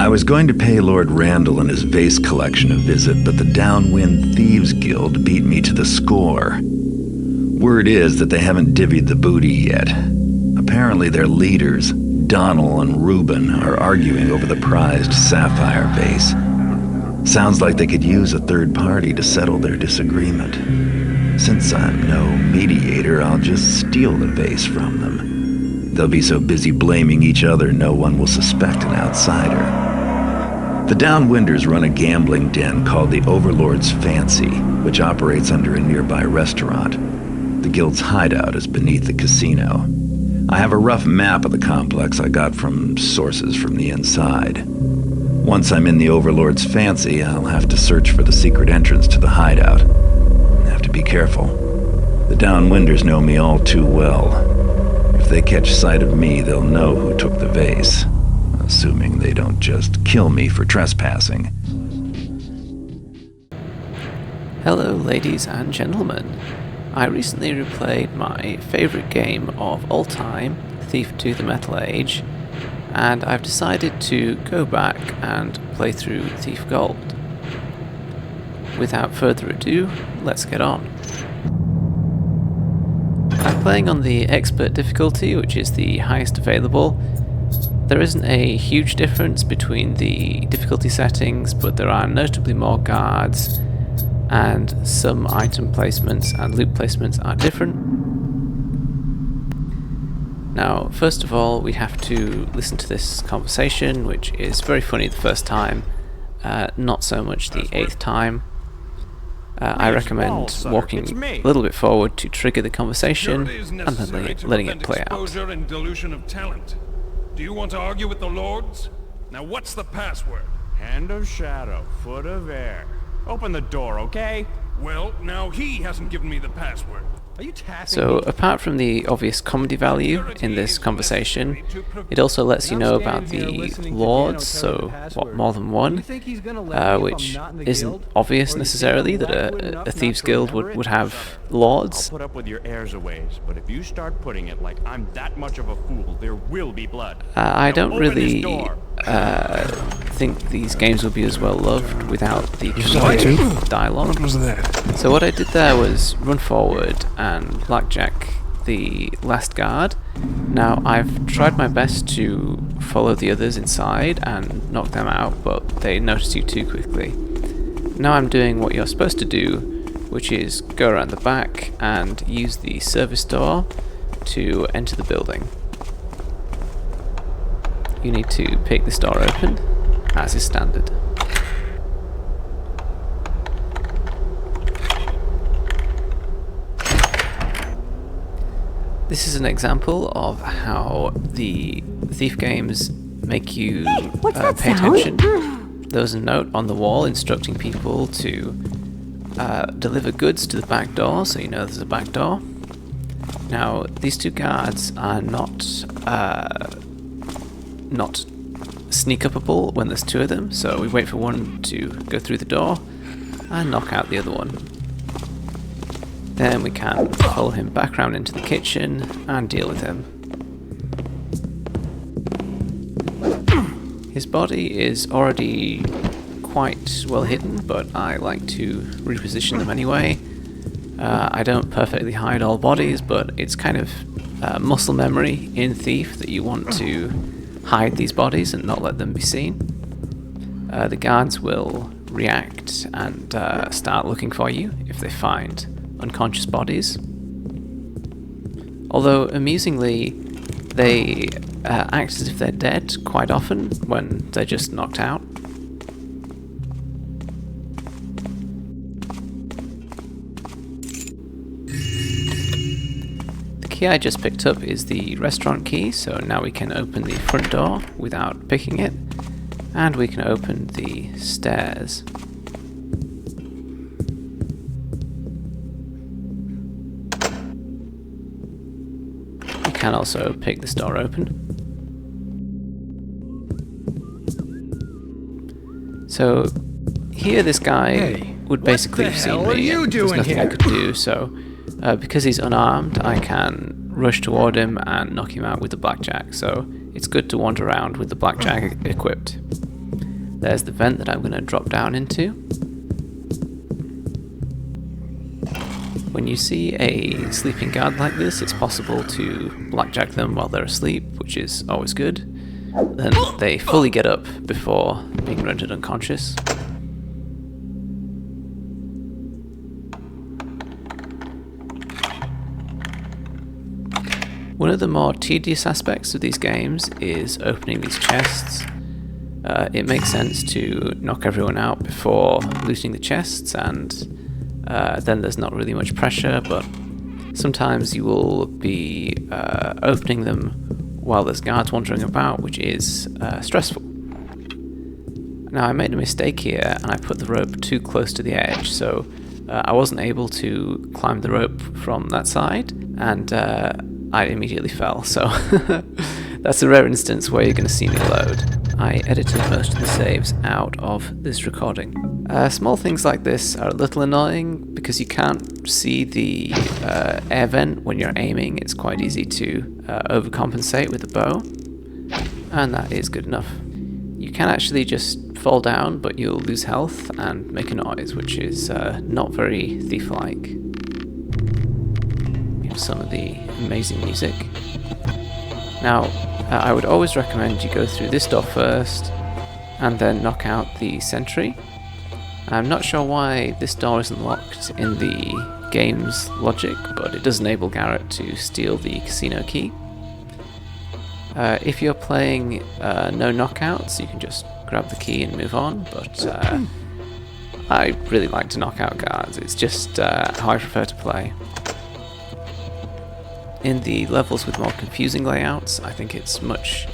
I was going to pay Lord Randall and his vase collection a visit, but the Downwind Thieves Guild beat me to the score. Word is that they haven't divvied the booty yet. Apparently their leaders, Donnell and Reuben, are arguing over the prized sapphire vase. Sounds like they could use a third party to settle their disagreement. Since I'm no mediator, I'll just steal the vase from them. They'll be so busy blaming each other, no one will suspect an outsider. The Downwinders run a gambling den called the Overlord's Fancy, which operates under a nearby restaurant. The guild's hideout is beneath the casino. I have a rough map of the complex I got from sources from the inside. Once I'm in the Overlord's Fancy, I'll have to search for the secret entrance to the hideout. I have to be careful. The Downwinders know me all too well. If they catch sight of me, they'll know who took the vase. Assuming they don't just kill me for trespassing. Hello ladies and gentlemen. I recently replayed my favourite game of all time, Thief 2: The Metal Age, and I've decided to go back and play through Thief Gold. Without further ado, let's get on. I'm playing on the Expert difficulty, which is the highest available. There isn't a huge difference between the difficulty settings, but there are notably more guards, and some item placements and loot placements are different. Now, first of all, we have to listen to this conversation, which is very funny the first time, not so much the 8th time. I recommend walking a little bit forward to trigger the conversation and then letting it play out. And dilution of talent. Do you want to argue with the lords? Now what's the password? Hand of shadow, foot of air. Open the door, okay? Well, now he hasn't given me the password. Are you tapping So, me? apart from the obvious comedy value in this conversation, it also lets you know about the lords, so what, more than one, which isn't obvious necessarily that a thieves guild would have I'll lords. put up with your airs a ways, but if you start putting it like I'm that much of a fool, there will be blood. I Now don't open this really door. think these games would be as well loved without the comedic dialogue. What was that? So what I did there was run forward and blackjack the last guard. Now I've tried my best to follow the others inside and knock them out, but they notice you too quickly. Now I'm doing what you're supposed to do, which is go around the back and use the service door to enter the building. You need to pick this door open, as is standard. This is an example of how the Thief games make you pay attention. There was a note on the wall instructing people to deliver goods to the back door, so you know there's a back door. Now, these two guards are not sneak-upable when there's two of them, so we wait for one to go through the door and knock out the other one. Then we can follow him back around into the kitchen and deal with him. His body is already quite well hidden, but I like to reposition them anyway. I don't perfectly hide all bodies, but it's kind of muscle memory in Thief that you want to hide these bodies and not let them be seen. The guards will react and start looking for you if they find unconscious bodies. Although, amusingly, they act as if they're dead quite often when they're just knocked out. The key I just picked up is the restaurant key, so now we can open the front door without picking it, and we can open the stairs. We can also pick this door open. So here this guy would basically have seen me, and there's nothing I could do, so because he's unarmed I can rush toward him and knock him out with the blackjack, so it's good to wander around with the blackjack equipped. There's the vent that I'm going to drop down into. When you see a sleeping guard like this, it's possible to blackjack them while they're asleep, which is always good. Then they fully get up before being rendered unconscious. One of the more tedious aspects of these games is opening these chests. It makes sense to knock everyone out before looting the chests, and then there's not really much pressure, but sometimes you will be opening them while there's guards wandering about, which is stressful. Now, I made a mistake here, and I put the rope too close to the edge, so I wasn't able to climb the rope from that side, and I immediately fell, so that's a rare instance where you're going to see me load. I edited most of the saves out of this recording. Small things like this are a little annoying because you can't see the air vent when you're aiming. It's quite easy to overcompensate with the bow, and that is good enough. You can actually just fall down, but you'll lose health and make a noise, which is not very Thief-like. Some of the amazing music. Now, I would always recommend you go through this door first and then knock out the sentry. I'm not sure why this door isn't locked in the game's logic, but it does enable Garrett to steal the casino key. If you're playing no knockouts, you can just grab the key and move on, but I really like to knock out guards. It's just how I prefer to play. In the levels with more confusing layouts, I think it's much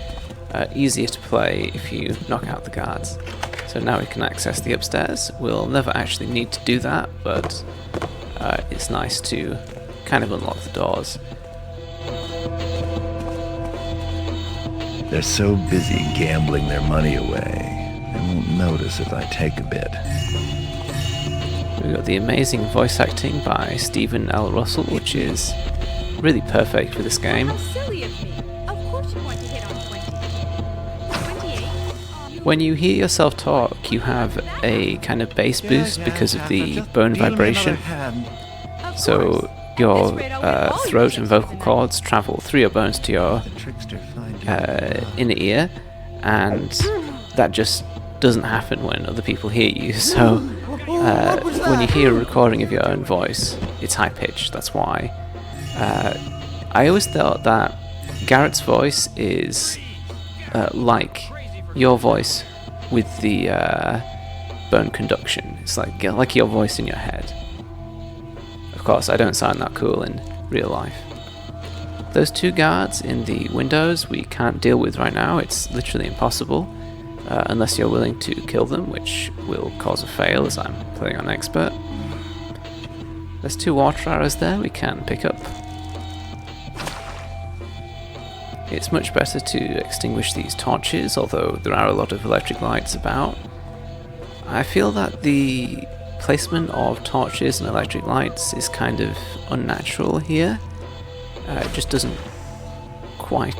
easier to play if you knock out the guards. So now we can access the upstairs. We'll never actually need to do that, but it's nice to kind of unlock the doors. They're so busy gambling their money away, they won't notice if I take a bit. We've got the amazing voice acting by Stephen L. Russell, which is really perfect for this game. How silly of me. Of course you want to hit on 20. 28? When you hear yourself talk, you have a kind of bass boost because of the bone vibration. So your throat and vocal cords travel through your bones to your inner ear, and that just doesn't happen when other people hear you. So when you hear a recording of your own voice, it's high-pitched, that's why. I always thought that Garrett's voice is like your voice with the bone conduction. It's like your voice in your head. Of course, I don't sound that cool in real life. Those two guards in the windows we can't deal with right now. It's literally impossible unless you're willing to kill them, which will cause a fail as I'm playing on expert. There's two water arrows there we can pick up. It's much better to extinguish these torches, although there are a lot of electric lights about. I feel that the placement of torches and electric lights is kind of unnatural here. It just doesn't quite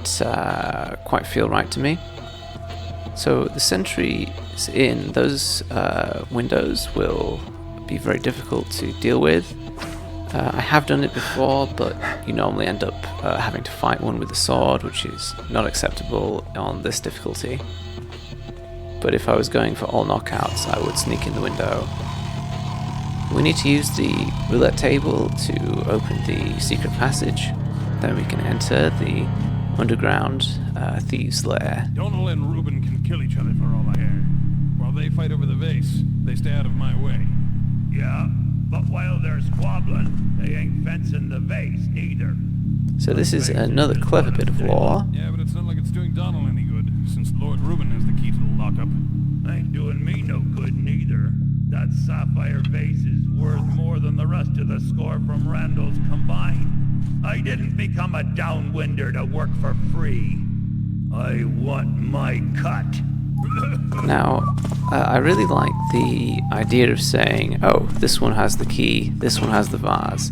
feel right to me. So the sentries in those windows will be very difficult to deal with. I have done it before, but you normally end up having to fight one with a sword, which is not acceptable on this difficulty. But if I was going for all knockouts, I would sneak in the window. We need to use the roulette table to open the secret passage. Then we can enter the underground thieves' lair. Donal and Reuben can kill each other for all I care. While they fight over the vase, they stay out of my way. Yeah, but while they're squabbling, they ain't fencing the vase neither. So this is another clever bit of lore. Yeah, but it's not like it's doing Donal any good, since Lord Reuben has the key to the lockup. Ain't doing me no good neither. That sapphire vase is worth more than the rest of the score from Randall's combined. I didn't become a downwinder to work for free. I want my cut. Now, I really like the idea of saying, oh, this one has the key, this one has the vase.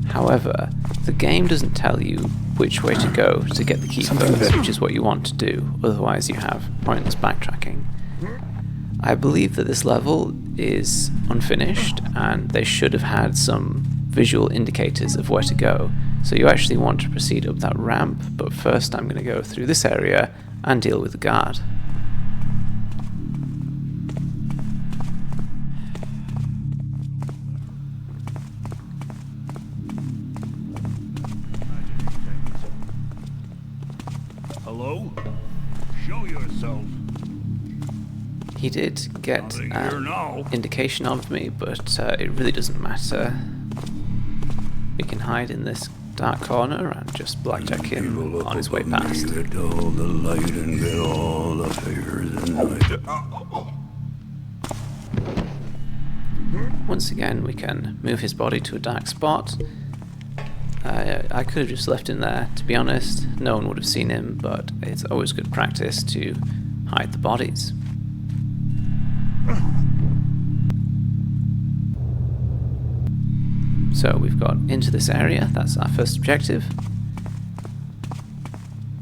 However, the game doesn't tell you which way to go to get the key first, which is what you want to do, otherwise you have pointless backtracking. I believe that this level is unfinished and they should have had some visual indicators of where to go. So you actually want to proceed up that ramp, but first I'm going to go through this area and deal with the guard. Hello? Show yourself. He did get Nothing here now. indication of me, but it really doesn't matter. We can hide in this dark corner and just blackjack him on his way past. Get all the light and get all the figures and night. Once again, we can move his body to a dark spot. I could have just left him there, to be honest. No one would have seen him, but it's always good practice to hide the bodies. So we've got into this area, that's our first objective.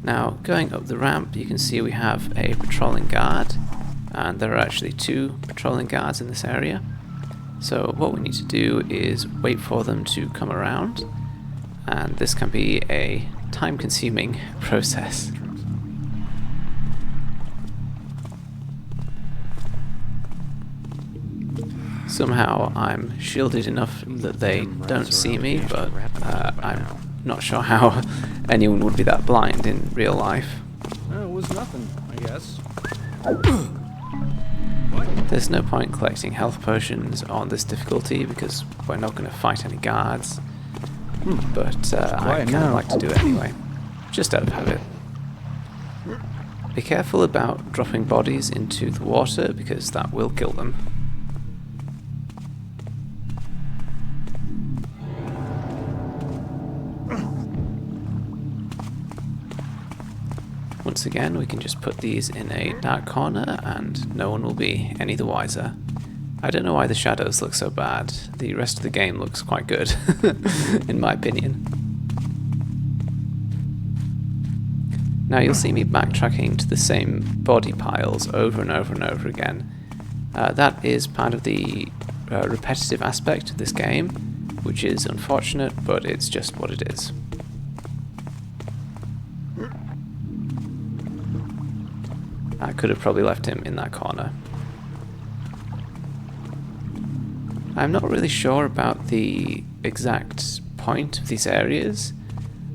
Now, going up the ramp, you can see we have a patrolling guard, and there are actually 2 patrolling guards in this area. So what we need to do is wait for them to come around, and this can be a time-consuming process. Somehow I'm shielded enough that they don't see me, but I'm not sure how anyone would be that blind in real life. It was nothing, I guess. There's no point collecting health potions on this difficulty because we're not going to fight any guards. But I kind of like to do it anyway, just out of habit. Be careful about dropping bodies into the water because that will kill them. Once again, we can just put these in a dark corner and no one will be any the wiser. I don't know why the shadows look so bad. The rest of the game looks quite good, in my opinion. Now you'll see me backtracking to the same body piles over and over and over again. That is part of the repetitive aspect of this game, which is unfortunate, but it's just what it is. I could have probably left him in that corner. I'm not really sure about the exact point of these areas.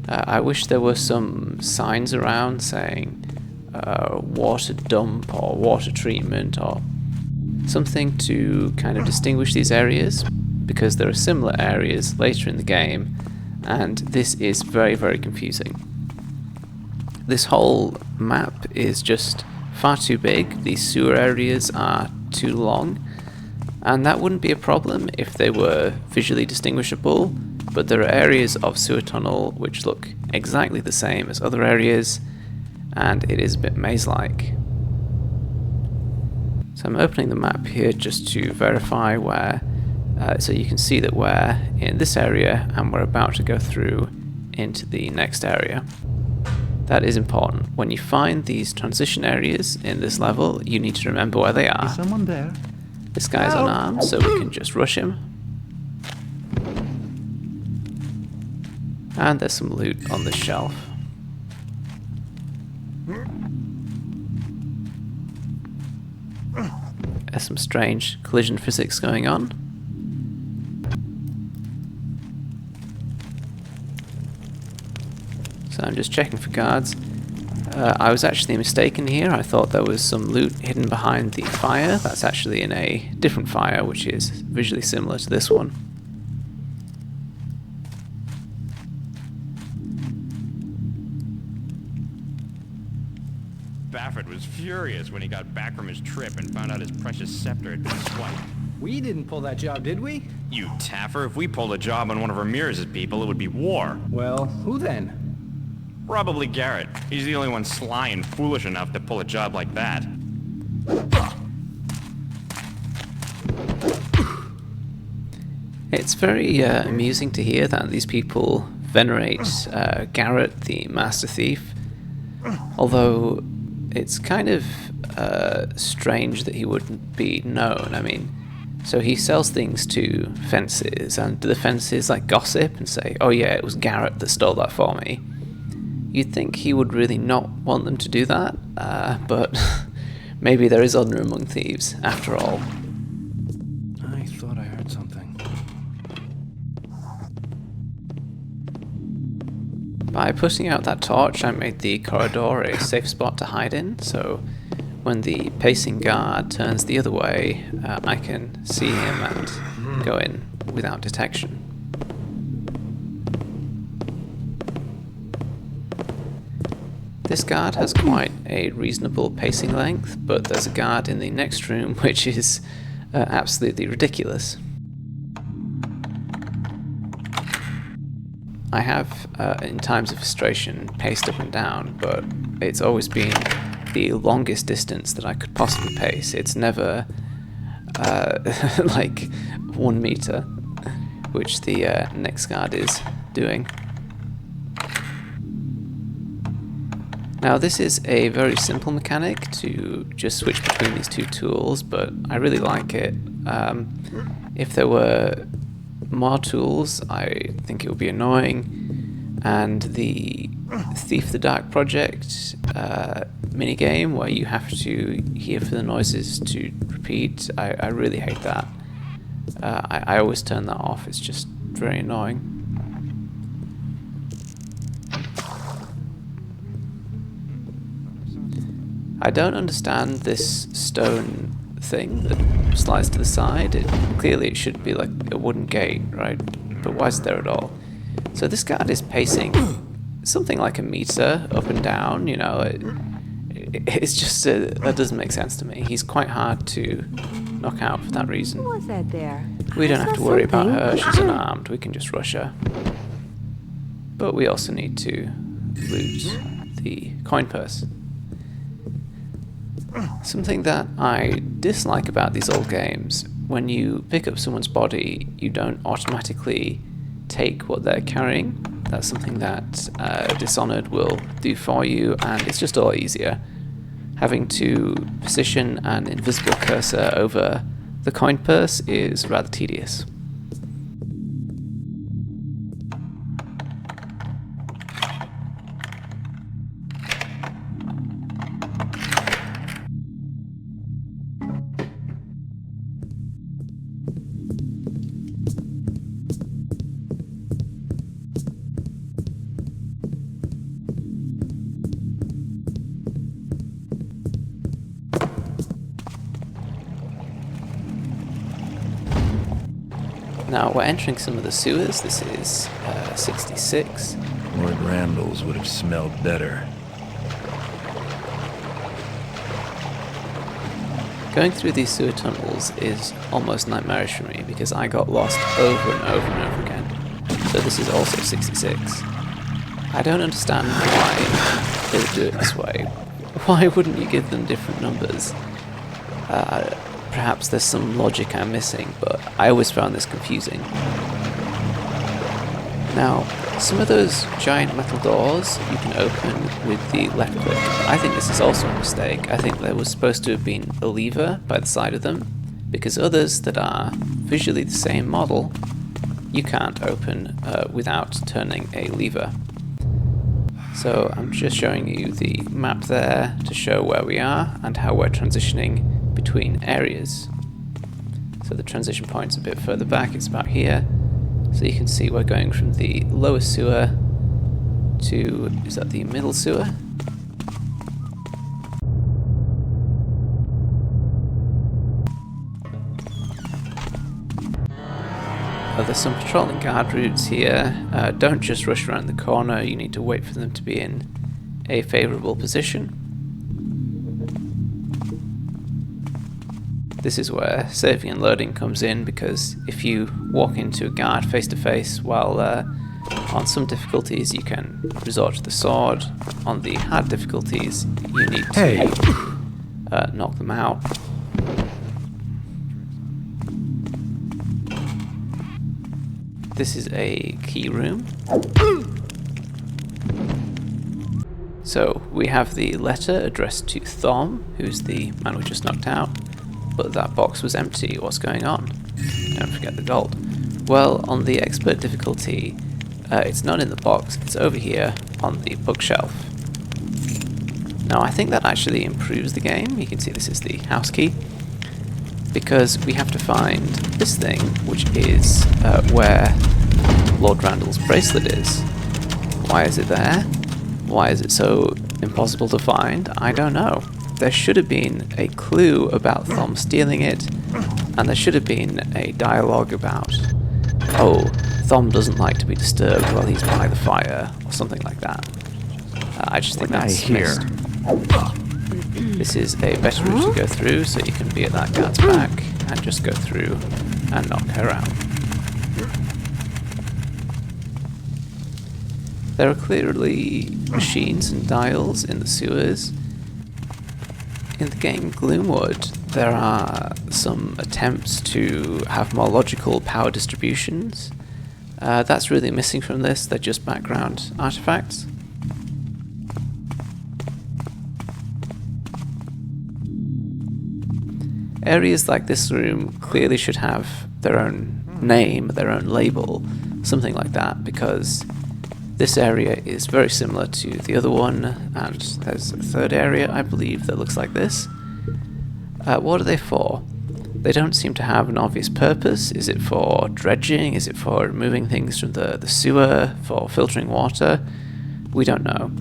I wish there were some signs around saying water dump or water treatment or something to kind of distinguish these areas, because there are similar areas later in the game and this is very, very confusing. This whole map is just far too big. These sewer areas are too long, and that wouldn't be a problem if they were visually distinguishable, but there are areas of sewer tunnel which look exactly the same as other areas, and it is a bit maze-like. So I'm opening the map here just to verify where, so you can see that we're in this area and we're about to go through into the next area. That is important. When you find these transition areas in this level, you need to remember where they are. Is someone there? This guy's unarmed, so we can just rush him. And there's some loot on this shelf. There's some strange collision physics going on. So I'm just checking for guards. I was actually mistaken here. I thought there was some loot hidden behind the fire. That's actually in a different fire, which is visually similar to this one. Baffert was furious when he got back from his trip and found out his precious scepter had been swiped. We didn't pull that job, did we? You Taffer, if we pulled a job on one of Ramirez's people, it would be war. Well, who then? Probably Garrett. He's the only one sly and foolish enough to pull a job like that. It's very amusing to hear that these people venerate Garrett, the Master Thief. Although it's kind of strange that he wouldn't be known. I mean, so he sells things to fences, and do the fences like gossip and say, "Oh yeah, it was Garrett that stole that for me"? You'd think he would really not want them to do that, but maybe there is honor among thieves after all. I thought I heard something. By putting out that torch, I made the corridor a safe spot to hide in, so when the pacing guard turns the other way, I can see him and go in without detection. This guard has quite a reasonable pacing length, but there's a guard in the next room which is absolutely ridiculous. I have, in times of frustration, paced up and down, but it's always been the longest distance that I could possibly pace. It's never like 1 meter, which the next guard is doing. Now this is a very simple mechanic to just switch between these two tools, but I really like it. If there were more tools, I think it would be annoying, and the Thief the Dark Project minigame where you have to hear for the noises to repeat, I really hate that. I always turn that off, it's just very annoying. I don't understand this stone thing that slides to the side. Clearly it should be like a wooden gate, right? But why is it there at all? So this guard is pacing something like a meter up and down, you know. It's just, that doesn't make sense to me. He's quite hard to knock out for that reason. Who was that there? We don't I have saw to worry about her, something. she's unarmed, we can just rush her. But we also need to loot the coin purse. Something that I dislike about these old games, when you pick up someone's body, you don't automatically take what they're carrying. That's something that Dishonored will do for you, and it's just a lot easier. Having to position an invisible cursor over the coin purse is rather tedious. Now we're entering some of the sewers. This is 66. Lord Randall's would have smelled better. Going through these sewer tunnels is almost nightmarish for me because I got lost over and over and over again. So this is also 66. I don't understand why they would do it this way. Why wouldn't you give them different numbers? Perhaps there's some logic I'm missing, but I always found this confusing. Now, some of those giant metal doors you can open with the left click. I think this is also a mistake. I think there was supposed to have been a lever by the side of them, because others that are visually the same model, you can't open without turning a lever. So I'm just showing you the map there to show where we are and how we're transitioning between areas. So the transition point's a bit further back, it's about here. So you can see we're going from the lower sewer to, is that the middle sewer? There's some patrolling guard routes here. Don't just rush around the corner, you need to wait for them to be in a favourable position. This is where saving and loading comes in, because if you walk into a guard face to face, while on some difficulties you can resort to the sword, on the hard difficulties you need to knock them out. This is a key room. So we have the letter addressed to Thom, who's the man we just knocked out, but that box was empty. What's going on? Don't forget the gold. Well, on the expert difficulty, it's not in the box, it's over here on the bookshelf. Now I think that actually improves the game. You can see this is the house key, because we have to find this thing, which is where Lord Randall's bracelet is. Why is it there? Why is it so impossible to find? I don't know. There should have been a clue about Thom stealing it, and there should have been a dialogue about, oh, Thom doesn't like to be disturbed while he's by the fire, or something like that. I just think that's missed. This is a better route to go through, so you can be at that guard's back and just go through and knock her out. There are clearly machines and dials in the sewers. In the game Gloomwood, there are some attempts to have more logical power distributions. That's really missing from this, they're just background artifacts. Areas like this room clearly should have their own name, their own label, something like that, because this area is very similar to the other one, and there's a third area, I believe, that looks like this. What are they for? They don't seem to have an obvious purpose. Is it for dredging? Is it for removing things from the sewer? For filtering water? We don't know.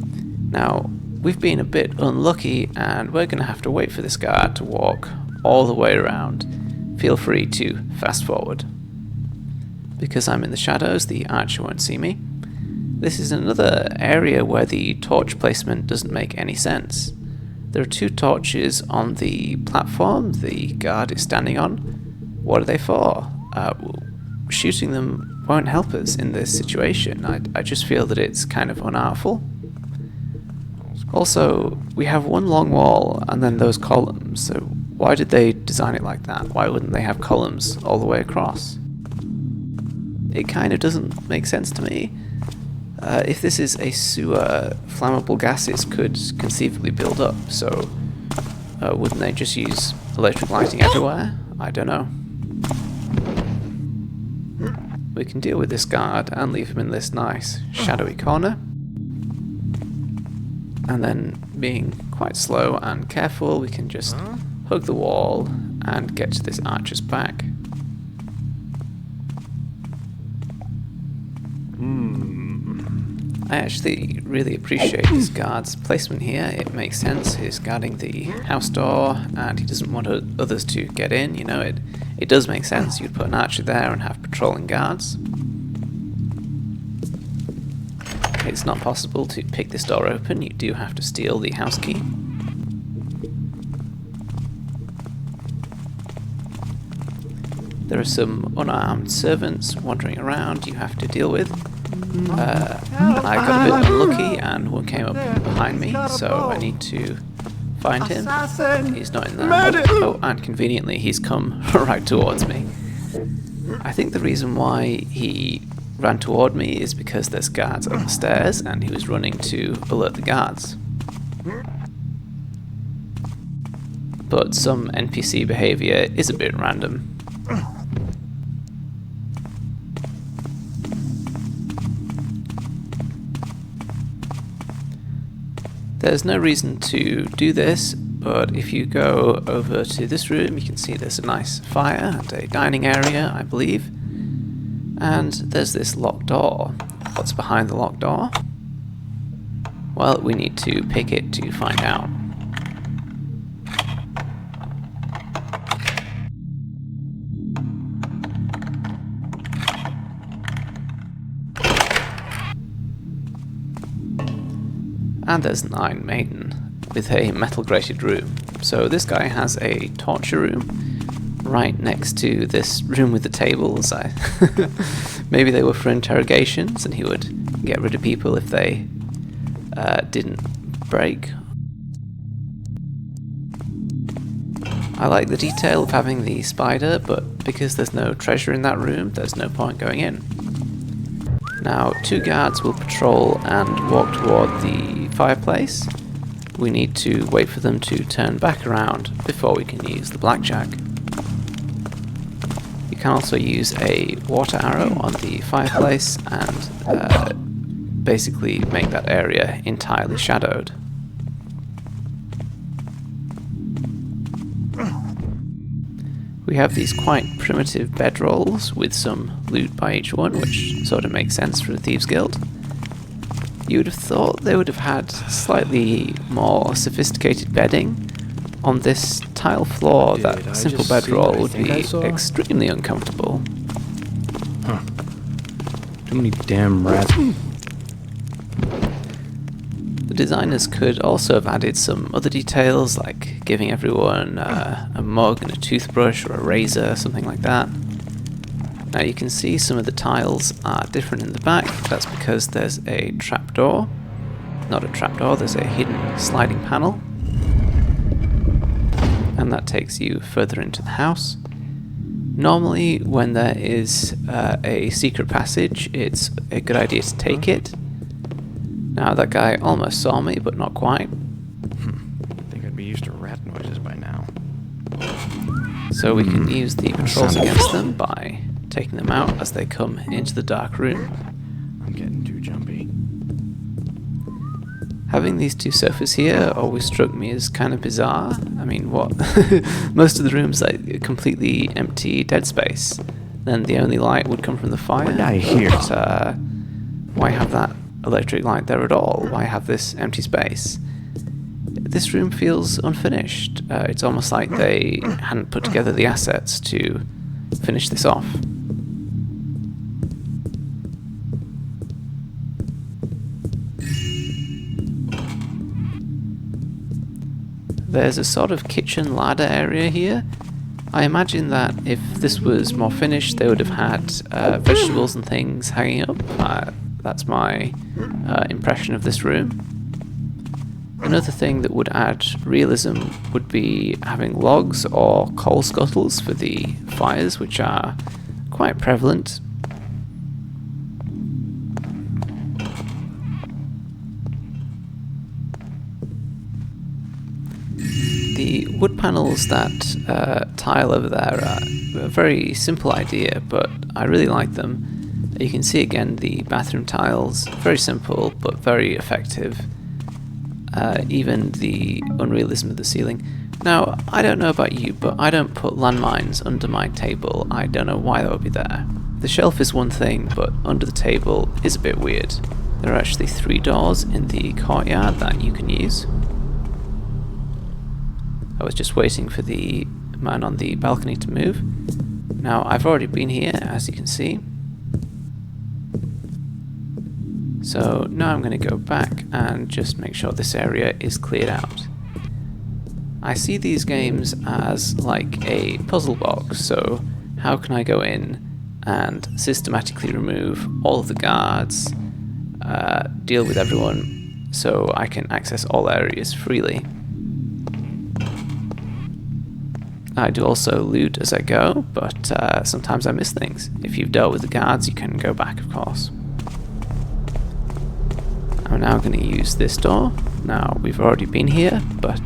Now, we've been a bit unlucky, and we're going to have to wait for this guard to walk all the way around. Feel free to fast forward. Because I'm in the shadows, the archer won't see me. This is another area where the torch placement doesn't make any sense. There are two torches on the platform the guard is standing on. What are they for? Shooting them won't help us in this situation. I just feel that it's kind of unartful. Also, we have one long wall and then those columns, so why did they design it like that? Why wouldn't they have columns all the way across? It kind of doesn't make sense to me. If this is a sewer, flammable gases could conceivably build up, so wouldn't they just use electric lighting everywhere? I don't know. We can deal with this guard and leave him in this nice shadowy corner. And then, being quite slow and careful, we can just hug the wall and get to this archer's back. I actually really appreciate this guard's placement here. It makes sense. He's guarding the house door and he doesn't want others to get in. You know, it does make sense. You'd put an archer there and have patrolling guards. It's not possible to pick this door open. You do have to steal the house key. There are some unarmed servants wandering around you have to deal with. I got a bit unlucky and one came up behind me, so I need to find him. He's not in there. Oh, and conveniently he's come right towards me. I think the reason why he ran toward me is because there's guards on the stairs and he was running to alert the guards. But some NPC behavior is a bit random. There's no reason to do this, but if you go over to this room, you can see there's a nice fire and a dining area, I believe. And there's this locked door. What's behind the locked door? Well, we need to pick it to find out. And there's an Iron Maiden with a metal grated room. So this guy has a torture room right next to this room with the tables. Maybe they were for interrogations and he would get rid of people if they didn't break. I like the detail of having the spider, but because there's no treasure in that room, there's no point going in. Now, two guards will patrol and walk toward the fireplace, we need to wait for them to turn back around before we can use the blackjack. You can also use a water arrow on the fireplace and basically make that area entirely shadowed. We have these quite primitive bedrolls with some loot by each one, which sort of makes sense for a Thieves Guild. You would have thought they would have had slightly more sophisticated bedding. On this tile floor, Dude, that I simple just seen bedroll what I would think I be saw. extremely uncomfortable. Too many damn rats. The designers could also have added some other details, like giving everyone a mug and a toothbrush or a razor, something like that. Now you can see some of the tiles are different in the back. That's because there's a trapdoor. Not a trapdoor, there's a hidden sliding panel. And that takes you further into the house. Normally, when there is a secret passage, it's a good idea to take it. Now, that guy almost saw me, but not quite. I think I'd be used to rat noises by now. So we can use the controls against them by taking them out as they come into the dark room. I'm getting too jumpy. Having these two sofas here always struck me as kind of bizarre. I mean, what? Most of the room's like a completely empty dead space. Then the only light would come from the fire. What did I hear? But, why have that electric light there at all? Why have this empty space? This room feels unfinished. It's almost like they hadn't put together the assets to finish this off. There's a sort of kitchen ladder area here. I imagine that if this was more finished, they would have had vegetables and things hanging up. That's my impression of this room. Another thing that would add realism would be having logs or coal scuttles for the fires, which are quite prevalent. The wood panels that tile over there are a very simple idea, but I really like them. You can see again the bathroom tiles, very simple but very effective. Even the unrealism of the ceiling. Now, I don't know about you, but I don't put landmines under my table. I don't know why that would be there. The shelf is one thing, but under the table is a bit weird. There are actually 3 doors in the courtyard that you can use. I was just waiting for the man on the balcony to move. Now, I've already been here, as you can see. So now I'm going to go back and just make sure this area is cleared out. I see these games as like a puzzle box, so how can I go in and systematically remove all of the guards, deal with everyone so I can access all areas freely. I do also loot as I go, but sometimes I miss things. If you've dealt with the guards, you can go back, of course. I'm now going to use this door. Now, we've already been here, but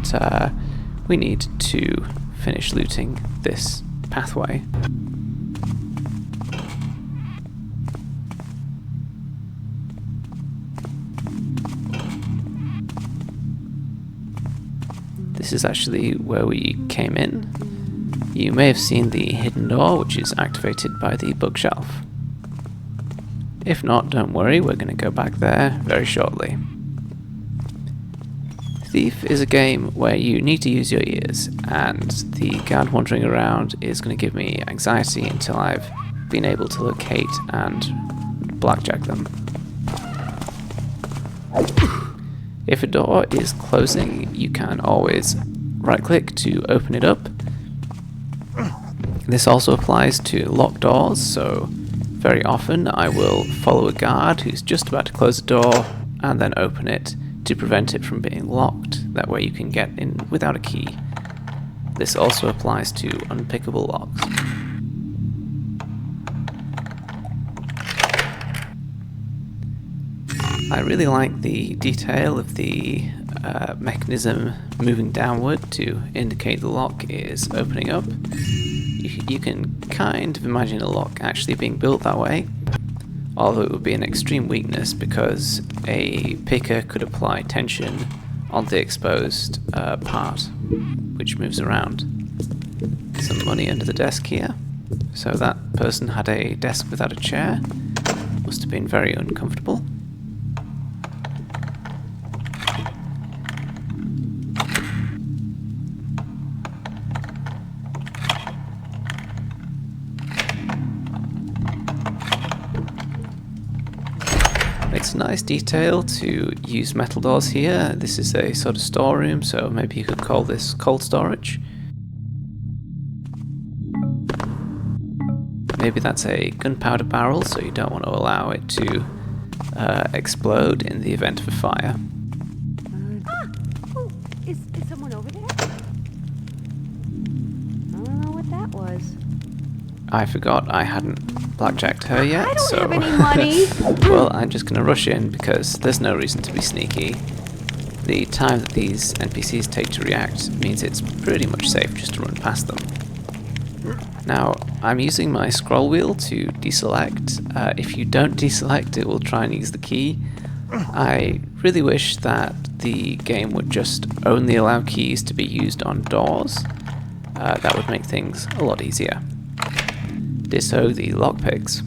we need to finish looting this pathway. This is actually where we came in. You may have seen the hidden door, which is activated by the bookshelf. If not, don't worry, we're going to go back there very shortly. Thief is a game where you need to use your ears, and the guard wandering around is going to give me anxiety until I've been able to locate and blackjack them. If a door is closing, you can always right-click to open it up. This also applies to locked doors, so very often I will follow a guard who's just about to close a door and then open it to prevent it from being locked. That way you can get in without a key. This also applies to unpickable locks. I really like the detail of the mechanism moving downward to indicate the lock is opening up. You can kind of imagine a lock actually being built that way, although it would be an extreme weakness because a picker could apply tension on the exposed part, which moves around. Some money under the desk here. So that person had a desk without a chair. Must have been very uncomfortable. It's a nice detail to use metal doors here. This is a sort of storeroom, so maybe you could call this cold storage. Maybe that's a gunpowder barrel, so you don't want to allow it to explode in the event of a fire. Oh, is someone over there? I don't know what that was. I forgot I hadn't blackjacked her yet, I don't so have any money. well, I'm just going to rush in because there's no reason to be sneaky. The time that these NPCs take to react means it's pretty much safe just to run past them. Now, I'm using my scroll wheel to deselect. If you don't deselect, it will try and use the key. I really wish that the game would just only allow keys to be used on doors. That would make things a lot easier. Ditto the lockpicks.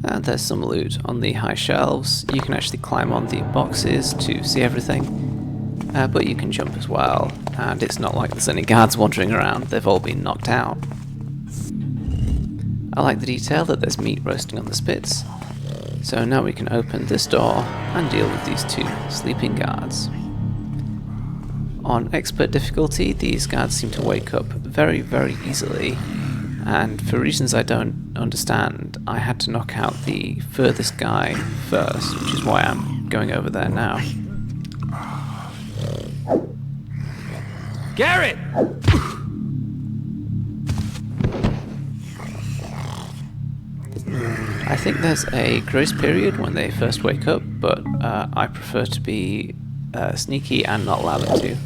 And there's some loot on the high shelves. You can actually climb on the boxes to see everything. But you can jump as well, and it's not like there's any guards wandering around, they've all been knocked out. I like the detail that there's meat roasting on the spits. So now we can open this door and deal with these two sleeping guards. On expert difficulty, these guards seem to wake up very, very easily, and for reasons I don't understand, I had to knock out the furthest guy first, which is why I'm going over there now. Garrett! I think there's a grace period when they first wake up, but I prefer to be sneaky and not allow them to.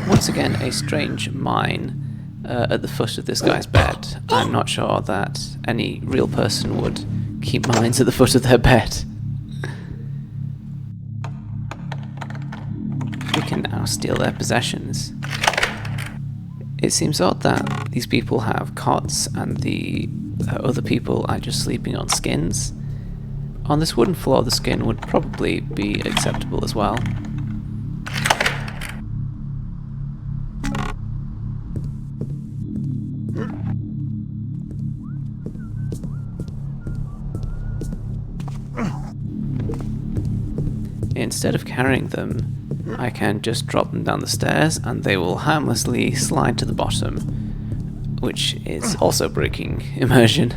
Once again, a strange mine at the foot of this guy's bed. I'm not sure that any real person would keep mines at the foot of their bed. We can now steal their possessions. It seems odd that these people have cots and the other people are just sleeping on skins. On this wooden floor, the skin would probably be acceptable as well. Instead of carrying them, I can just drop them down the stairs and they will harmlessly slide to the bottom, which is also breaking immersion.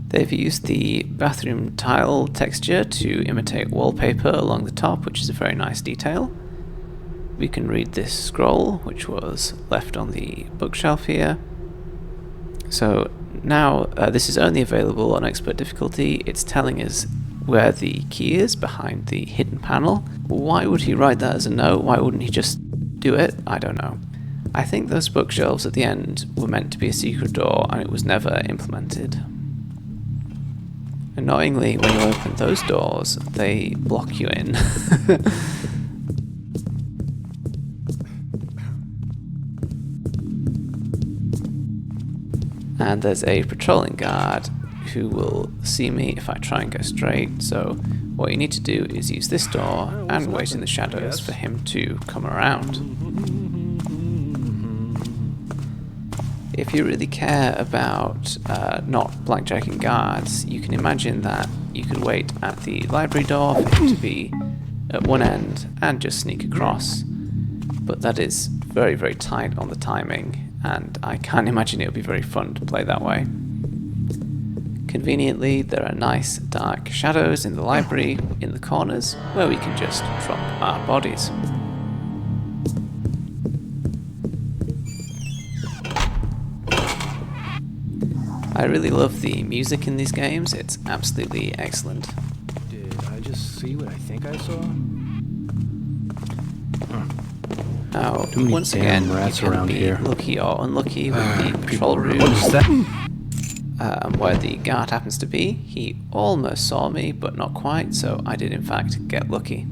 They've used the bathroom tile texture to imitate wallpaper along the top, which is a very nice detail. We can read this scroll, which was left on the bookshelf here. So now this is only available on expert difficulty. It's telling us where the key is behind the hidden panel. Why would he write that as a note? Why wouldn't he just do it? I don't know. I think those bookshelves at the end were meant to be a secret door and it was never implemented. Annoyingly, when you open those doors, they block you in. And there's a patrolling guard who will see me if I try and go straight, so what you need to do is use this door and wait in the shadows for him to come around. If you really care about not blackjacking guards, you can imagine that you could wait at the library door for it to be at one end and just sneak across. But that is very, very tight on the timing, and I can't imagine it would be very fun to play that way. Conveniently, there are nice dark shadows in the library in the corners where we can just drop our bodies. I really love the music in these games, it's absolutely excellent. Did I just see what I think I saw? Now, Too many once damn again, rats you can around be here. lucky or unlucky with the patrol room. What is that? Where the guard happens to be. He almost saw me, but not quite, so I did in fact get lucky.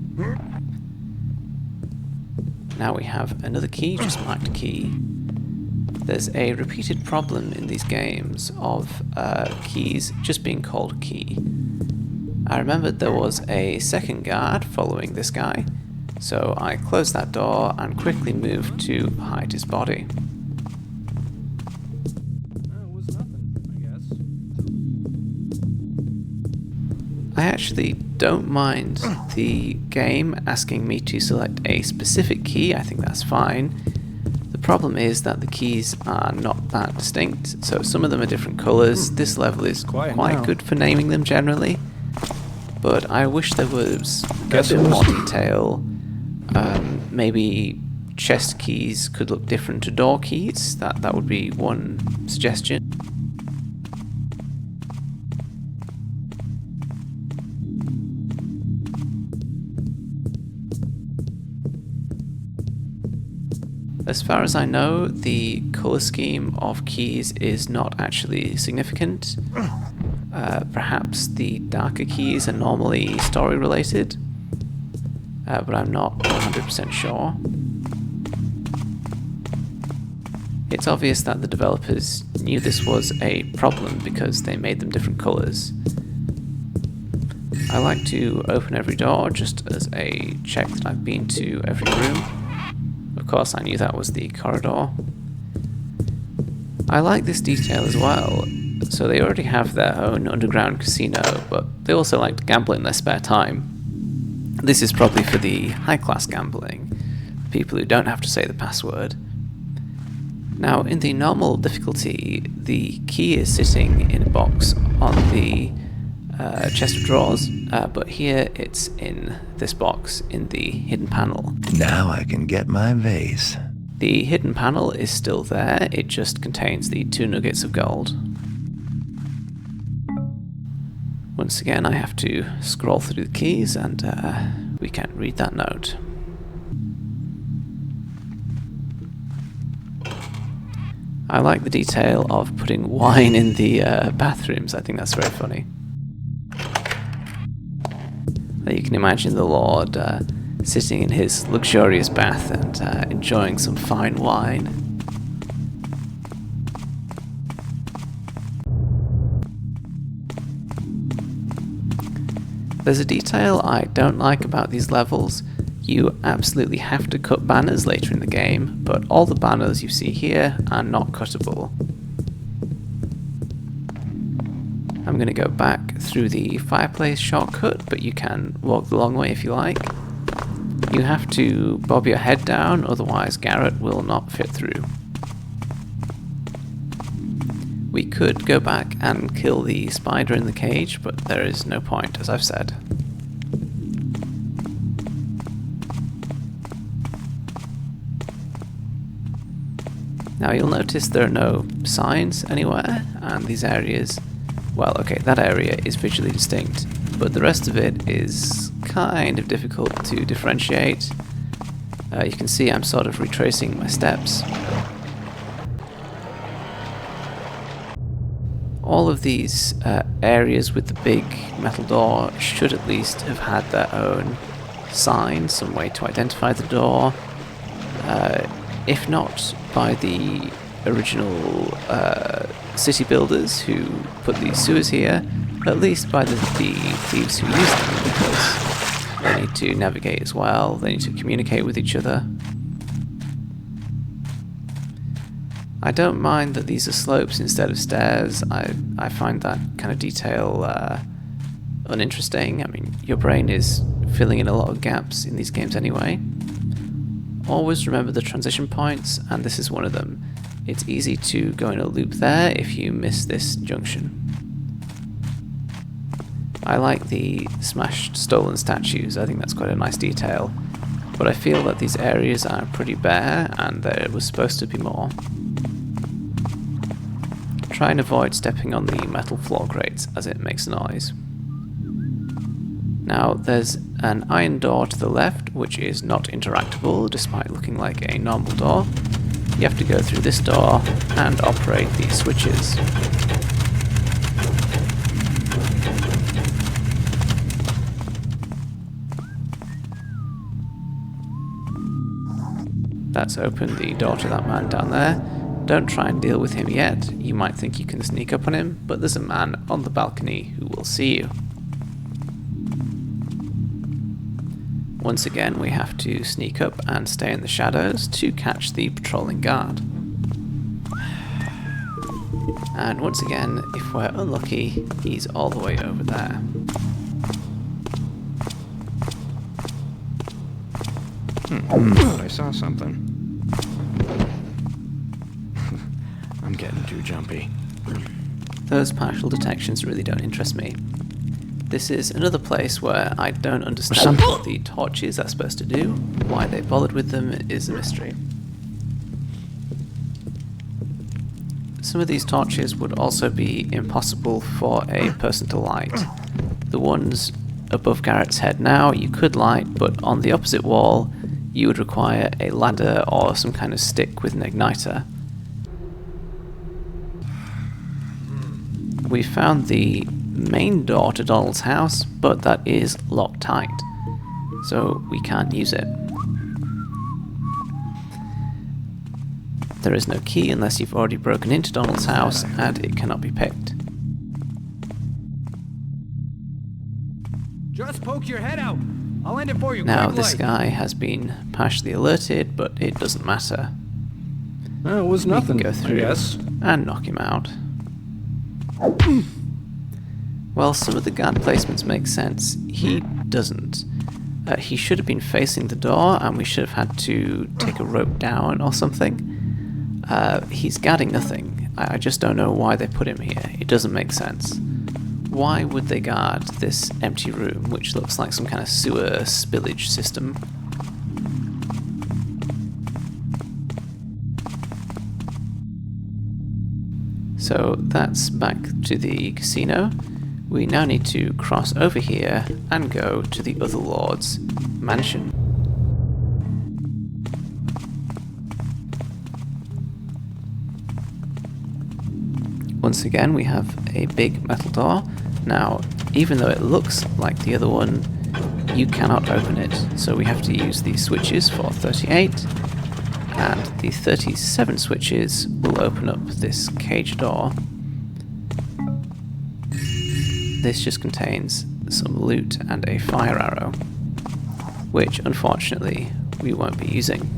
Now we have another key, just marked key. There's a repeated problem in these games of keys just being called key. I remembered there was a second guard following this guy, so I closed that door and quickly moved to hide his body. It was nothing, I guess. I actually don't mind the game asking me to select a specific key, I think that's fine. The problem is that the keys are not that distinct, so some of them are different colours. This level is Quiet quite now. good for naming them generally, but I wish there was a Guess bit it was- more detail. Maybe chest keys could look different to door keys, that would be one suggestion. As far as I know, the colour scheme of keys is not actually significant. Perhaps the darker keys are normally story related, but I'm not 100% sure. It's obvious that the developers knew this was a problem because they made them different colours. I like to open every door just as a check that I've been to every room. Of course, I knew that was the corridor. I like this detail as well. So they already have their own underground casino, but they also like to gamble in their spare time. This is probably for the high-class gambling, people who don't have to say the password. Now, in the normal difficulty, the key is sitting in a box on the chest of drawers, but here it's in this box in the hidden panel. Now I can get my vase. The hidden panel is still there, it just contains the 2 nuggets of gold. Once again, I have to scroll through the keys and we can't read that note. I like the detail of putting wine in the bathrooms, I think that's very funny. You can imagine the Lord sitting in his luxurious bath and enjoying some fine wine. There's a detail I don't like about these levels. You absolutely have to cut banners later in the game, but all the banners you see here are not cuttable. I'm going to go back through the fireplace shortcut, but you can walk the long way if you like. You have to bob your head down, otherwise Garrett will not fit through. We could go back and kill the spider in the cage, but there is no point, as I've said. Now you'll notice there are no signs anywhere, and these areas, well, okay, that area is visually distinct, but the rest of it is kind of difficult to differentiate. You can see I'm sort of retracing my steps. All of these areas with the big metal door should at least have had their own sign, some way to identify the door. If not by the original city builders who put these sewers here, at least by the thieves who use them, because they need to navigate as well, they need to communicate with each other. I don't mind that these are slopes instead of stairs. I find that kind of detail uninteresting. I mean, your brain is filling in a lot of gaps in these games anyway. Always remember the transition points, and this is one of them. It's easy to go in a loop there if you miss this junction. I like the smashed stolen statues, I think that's quite a nice detail, but I feel that these areas are pretty bare and there was supposed to be more. Try and avoid stepping on the metal floor grates as it makes a noise. Now there's an iron door to the left which is not interactable despite looking like a normal door. You have to go through this door and operate these switches. That's opened the door to that man down there. Don't try and deal with him yet. You might think you can sneak up on him, but there's a man on the balcony who will see you. Once again, we have to sneak up and stay in the shadows to catch the patrolling guard. And once again, if we're unlucky, he's all the way over there. I saw something. I'm getting too jumpy. Those partial detections really don't interest me. This is another place where I don't understand what the torches are supposed to do. Why they bothered with them is a mystery. Some of these torches would also be impossible for a person to light. The ones above Garrett's head now you could light, but on the opposite wall you would require a ladder or some kind of stick with an igniter. We found the main door to Donald's house, but that is locked tight, so we can't use it. There is no key unless you've already broken into Donald's house, and it cannot be picked. Just poke your head out. I'll end it for you. Now quick this light. guy has been partially alerted, but it doesn't matter. Oh, it was We nothing. can go through I guess. and knock him out. Well, some of the guard placements make sense. He doesn't. He should have been facing the door, and we should have had to take a rope down or something. He's guarding nothing. I just don't know why they put him here. It doesn't make sense. Why would they guard this empty room, which looks like some kind of sewer spillage system? So that's back to the casino. We now need to cross over here and go to the other lord's mansion. Once again, we have a big metal door. Now, even though it looks like the other one, you cannot open it. So we have to use the switches for 38, and the 37 switches will open up this cage door. This just contains some loot and a fire arrow, which unfortunately we won't be using.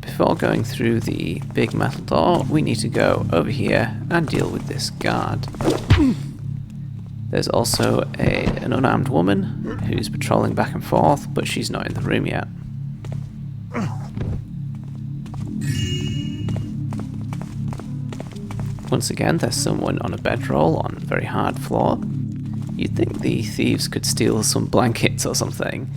Before going through the big metal door, we need to go over here and deal with this guard. There's also an unarmed woman who's patrolling back and forth, but she's not in the room yet. Once again, there's someone on a bedroll on a very hard floor. You'd think the thieves could steal some blankets or something.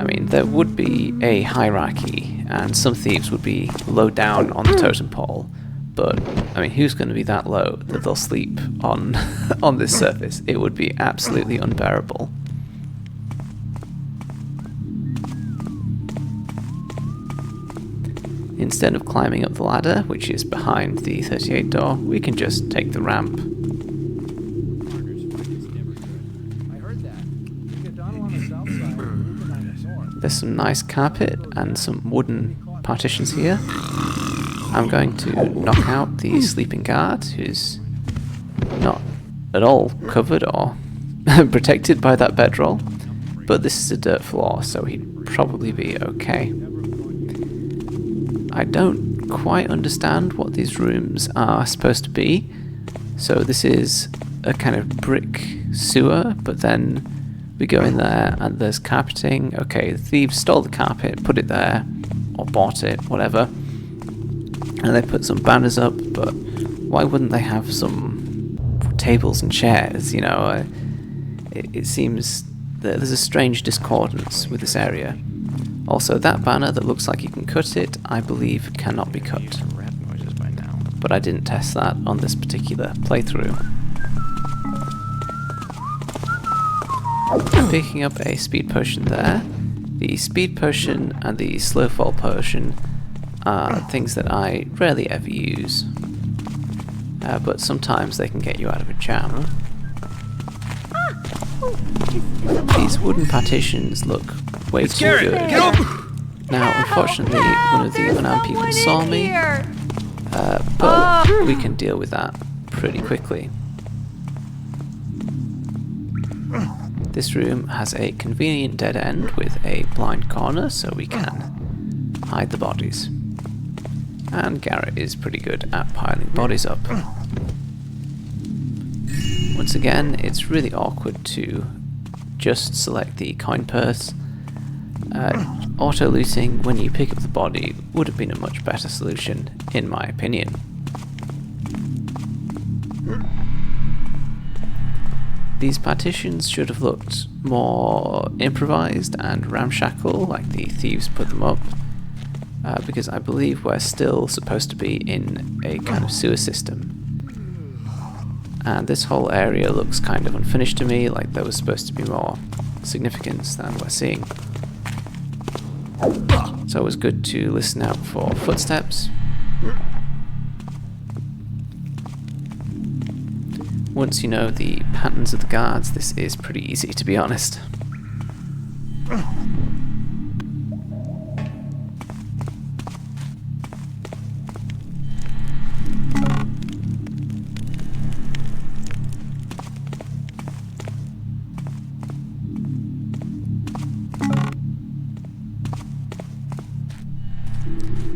I mean, there would be a hierarchy, and some thieves would be low down on the totem pole. But, I mean, who's going to be that low that they'll sleep on, on this surface? It would be absolutely unbearable. Instead of climbing up the ladder, which is behind the 38 door, we can just take the ramp. I heard that. You get Donald on the south side, moving on the north. There's some nice carpet and some wooden partitions here. I'm going to knock out the sleeping guard, who's not at all covered or protected by that bedroll, but this is a dirt floor, so he'd probably be okay. I don't quite understand what these rooms are supposed to be. So this is a kind of brick sewer, but then we go in there and there's carpeting. Okay, the thieves stole the carpet, put it there, or bought it, whatever. And they put some banners up, but why wouldn't they have some tables and chairs, you know? It seems that there's a strange discordance with this area. Also, that banner that looks like you can cut it, I believe cannot be cut. Rat noises by now. But I didn't test that on this particular playthrough. I'm picking up a speed potion there. The speed potion and the slow fall potion are things that I rarely ever use. But sometimes they can get you out of a jam. These wooden partitions look way too good. Now, unfortunately, one of the unarmed people saw me, but we can deal with that pretty quickly. This room has a convenient dead end with a blind corner, so we can hide the bodies. And Garrett is pretty good at piling bodies up. Once again, it's really awkward to just select the coin purse. Auto-looting when you pick up the body would have been a much better solution, in my opinion. These partitions should have looked more improvised and ramshackle, like the thieves put them up, because I believe we're still supposed to be in a kind of sewer system. And this whole area looks kind of unfinished to me, like there was supposed to be more significance than we're seeing. So it was good to listen out for footsteps. Once you know the patterns of the guards, this is pretty easy, to be honest.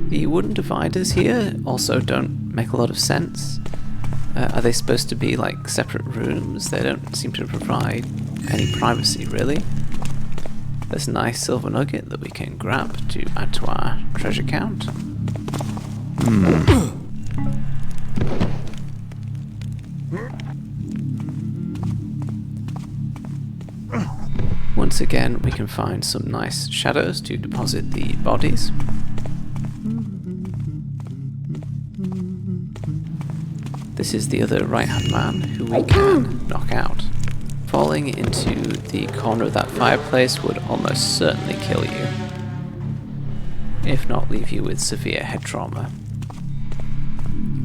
The wooden dividers here also don't make a lot of sense. Are they supposed to be like separate rooms? They don't seem to provide any privacy, really. There's a nice silver nugget that we can grab to add to our treasure count. Once again, we can find some nice shadows to deposit the bodies. This is the other right-hand man who we can knock out. Falling into the corner of that fireplace would almost certainly kill you, if not leave you with severe head trauma.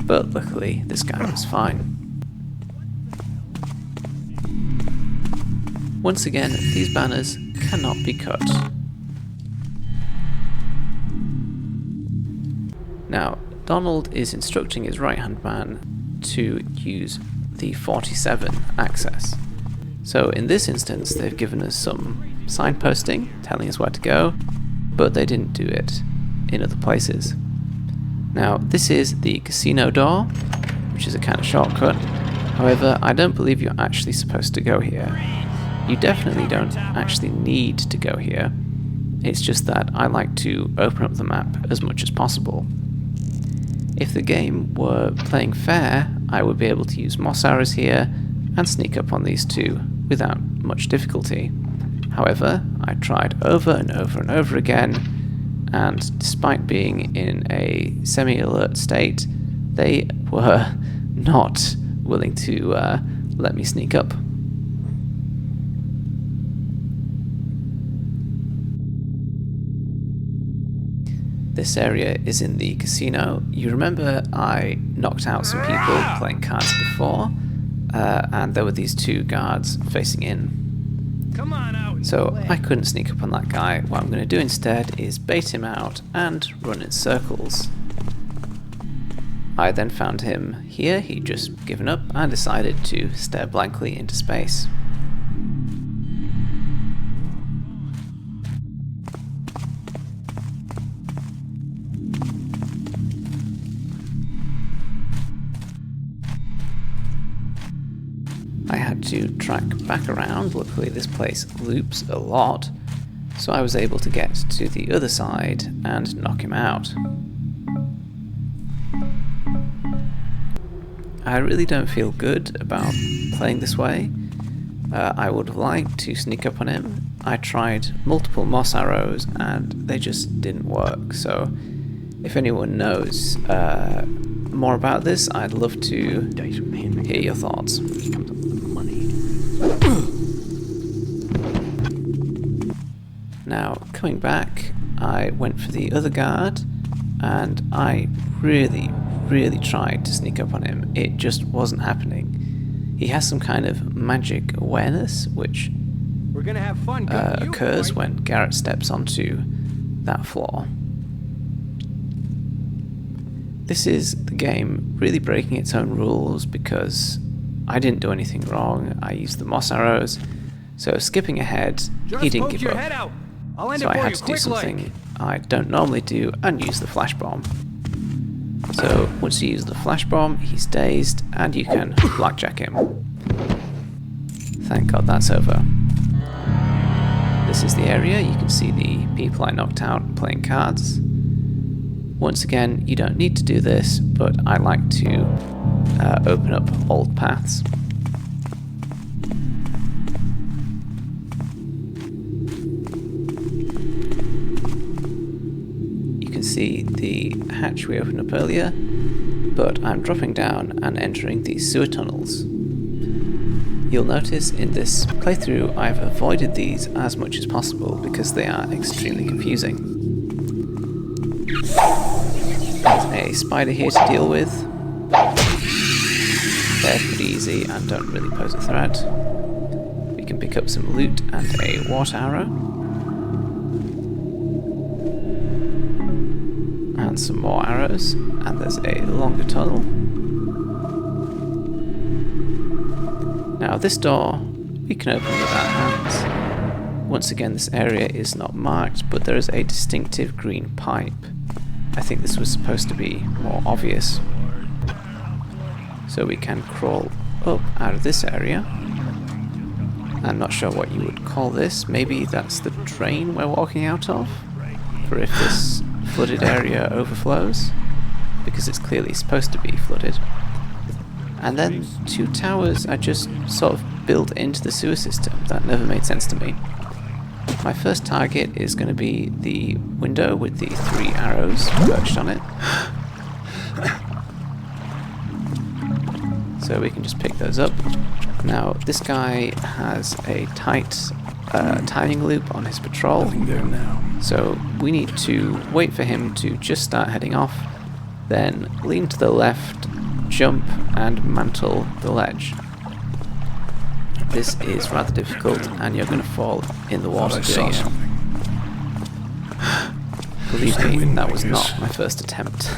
But luckily, this guy was fine. Once again, these banners cannot be cut. Now, Donald is instructing his right-hand man to use the 47 access. So in this instance, they've given us some signposting telling us where to go, but they didn't do it in other places. Now, this is the casino door, which is a kind of shortcut. However, I don't believe you're actually supposed to go here. You definitely don't actually need to go here. It's just that I like to open up the map as much as possible. If the game were playing fair, I would be able to use moss arrows here and sneak up on these two without much difficulty. However, I tried over and over and over again, and despite being in a semi-alert state, they were not willing to let me sneak up. This area is in the casino. You remember I knocked out some people playing cards before, and there were these two guards facing in. Come on out. So I couldn't sneak up on that guy. What I'm going to do instead is bait him out and run in circles. I then found him here. He'd just given up and decided to stare blankly into space. had to track back around. Luckily this place loops a lot, so I was able to get to the other side and knock him out. I really don't feel good about playing this way. I would have liked to sneak up on him. I tried multiple moss arrows and they just didn't work, so if anyone knows more about this, I'd love to hear your thoughts. Now, coming back, I went for the other guard, and I really tried to sneak up on him. It just wasn't happening. He has some kind of magic awareness, which We're gonna have fun. Good you, occurs boy. when Garrett steps onto that floor. This is the game really breaking its own rules because I didn't do anything wrong. I used the moss arrows, so skipping ahead, Just he didn't poke give your up. head out. I'll end So it I for had you to do quick like. something I don't normally do and use the flash bomb. So once you use the flash bomb, he's dazed and you can blackjack him. Thank God that's over. This is the area. You can see the people I knocked out playing cards. Once again, you don't need to do this, but I like to open up old paths. You can see the hatch we opened up earlier, but I'm dropping down and entering these sewer tunnels. You'll notice in this playthrough I've avoided these as much as possible because they are extremely confusing. There's a spider here to deal with. They're pretty easy and don't really pose a threat. We can pick up some loot and a water arrow. And some more arrows. And there's a longer tunnel. Now this door we can open with our hands. Once again, this area is not marked, but there is a distinctive green pipe. I think this was supposed to be more obvious. So we can crawl up out of this area. I'm not sure what you would call this. Maybe that's the drain we're walking out of, for if this flooded area overflows, because it's clearly supposed to be flooded. And then two towers are just sort of built into the sewer system. That never made sense to me. My first target is going to be the window with the 3 arrows perched on it. So we can just pick those up. Now this guy has a tight timing loop on his patrol. There now. So we need to wait for him to just start heading off, then lean to the left, jump and mantle the ledge. This is rather difficult and you're going to fall in the water doing it. Believe me, that was not my first attempt.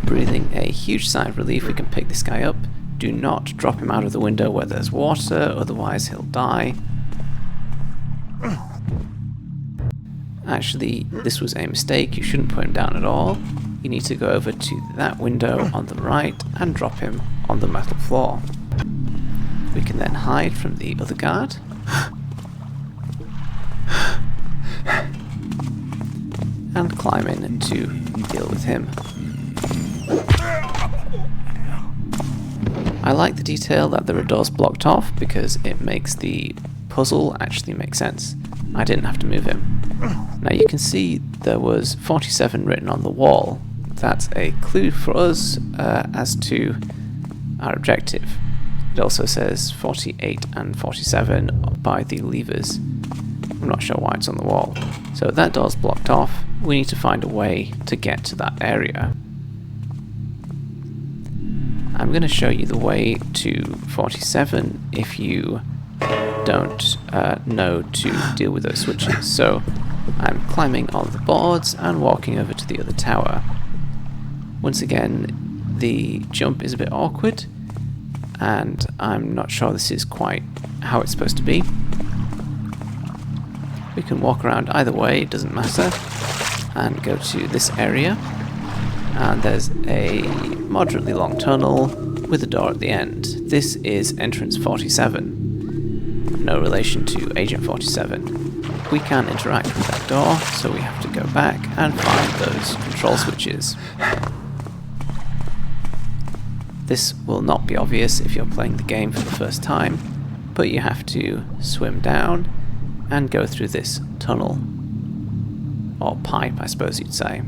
Breathing a huge sigh of relief, we can pick this guy up. Do not drop him out of the window where there's water, otherwise he'll die. Actually, this was a mistake. You shouldn't put him down at all. You need to go over to that window on the right and drop him on the metal floor. We can then hide from the other guard. And climb in to deal with him. I like the detail that there are doors blocked off because it makes the puzzle actually make sense. I didn't have to move him. Now you can see there was 47 written on the wall. That's a clue for us as to our objective. It also says 48 and 47 by the levers. I'm not sure why it's on the wall. So that door's blocked off. We need to find a way to get to that area. I'm going to show you the way to 47 if you don't know to deal with those switches. So I'm climbing on the boards and walking over to the other tower. Once again, the jump is a bit awkward and I'm not sure this is quite how it's supposed to be. We can walk around either way, it doesn't matter, and go to this area. And there's a moderately long tunnel with a door at the end. This is entrance 47. No relation to Agent 47. We can't interact with that door, so we have to go back and find those control switches. This will not be obvious if you're playing the game for the first time, but you have to swim down and go through this tunnel. Or pipe, I suppose you'd say.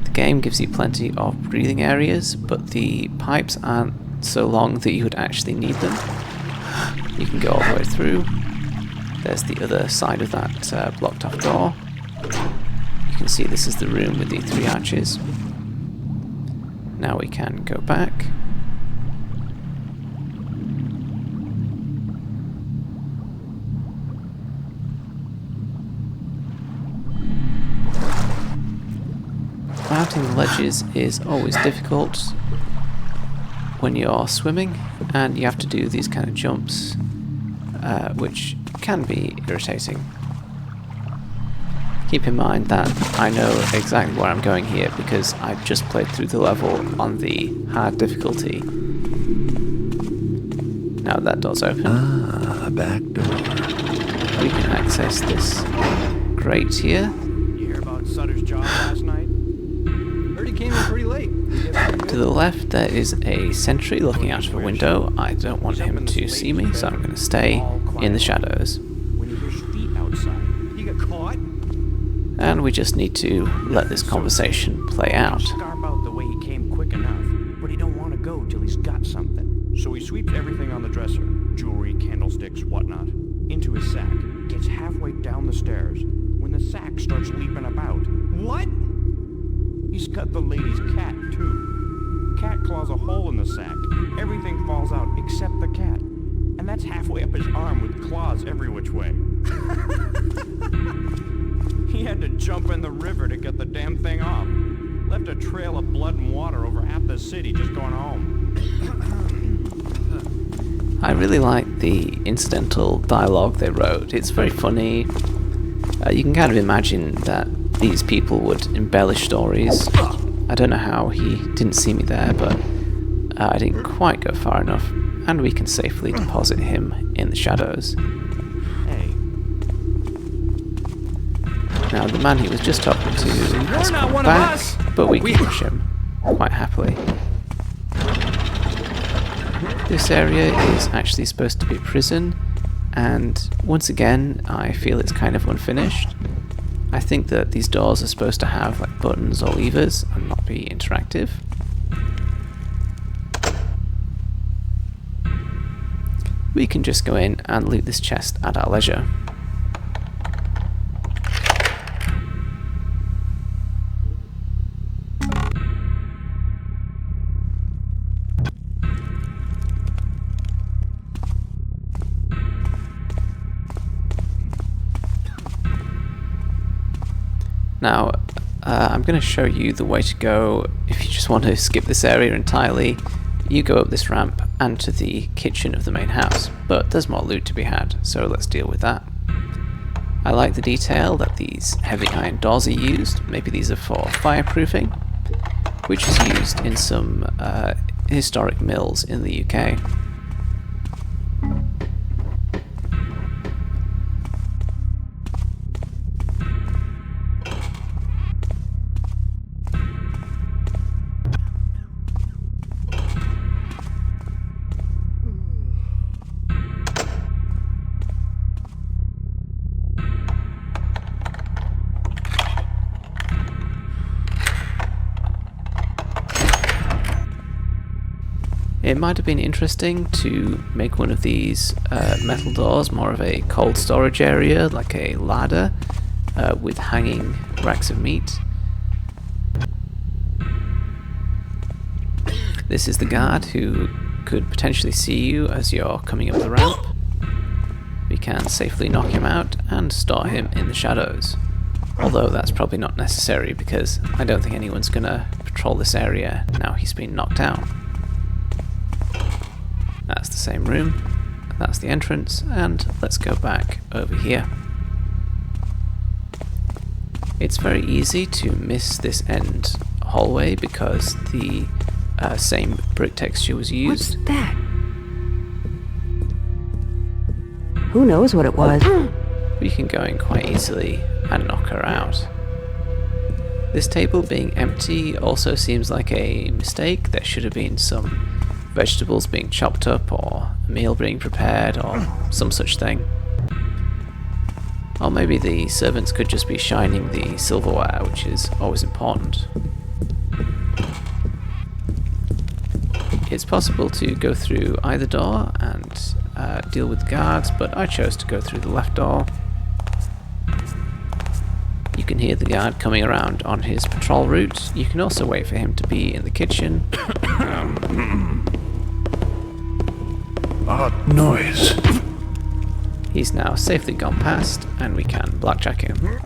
The game gives you plenty of breathing areas, but the pipes aren't so long that you would actually need them. You can go all the way through. There's the other side of that blocked off door. You can see this is the room with the 3 arches. Now we can go back. Mounting the ledges is always difficult when you're swimming, and you have to do these kind of jumps, which can be irritating. Keep in mind that I know exactly where I'm going here because I just played through the level on the hard difficulty. Now that door's open. Ah, a back door. We can access this grate here. You hear about Sutter's job last night? Heard he came in pretty late. To the left there is a sentry looking out of a window. I don't want him to see me, so I'm going to stay in the shadows. When you hear feet outside, He got caught. And we just need to let this conversation play out. scarp out the way he came quick enough, but he don't want to go till he's got something. So he sweeps everything on the dresser, jewelry, candlesticks, whatnot, into his sack, gets halfway down the stairs, when the sack starts leaping about. What? He's got the lady's cat, too. Cat claws a hole in the sack. Everything falls out except the cat. And that's halfway up his arm with claws every which way. He had to jump in the river to get the damn thing off. Left a trail of blood and water over half the city just going home. I really like the incidental dialogue they wrote. It's very funny. You can kind of imagine that these people would embellish stories. I don't know how he didn't see me there, but I didn't quite go far enough, and we can safely deposit him in the shadows. Hey, Now, the man he was just talking to has not come one of back, us. but we can rush him quite happily. This area is actually supposed to be a prison, and once again, I feel it's kind of unfinished. I think that these doors are supposed to have like buttons or levers and not be interactive. We can just go in and loot this chest at our leisure. Now, I'm going to show you the way to go if you just want to skip this area entirely. You go up this ramp and to the kitchen of the main house, but there's more loot to be had, so let's deal with that. I like the detail that these heavy iron doors are used. Maybe these are for fireproofing, which is used in some historic mills in the UK. It might have been interesting to make one of these metal doors more of a cold storage area, like a larder, with hanging racks of meat. This is the guard who could potentially see you as you're coming up the ramp. We can safely knock him out and store him in the shadows. Although that's probably not necessary because I don't think anyone's gonna patrol this area now he's been knocked out. That's the same room, that's the entrance, and let's go back over here. It's very easy to miss this end hallway because the same brick texture was used. What's that? Who knows what it was? We can go in quite easily and knock her out. This table being empty also seems like a mistake. There should have been some vegetables being chopped up or a meal being prepared or some such thing. Or maybe the servants could just be shining the silverware, which is always important. It's possible to go through either door and deal with the guards, but I chose to go through the left door. You can hear the guard coming around on his patrol route. You can also wait for him to be in the kitchen. Odd noise. He's now safely gone past, and we can blackjack him.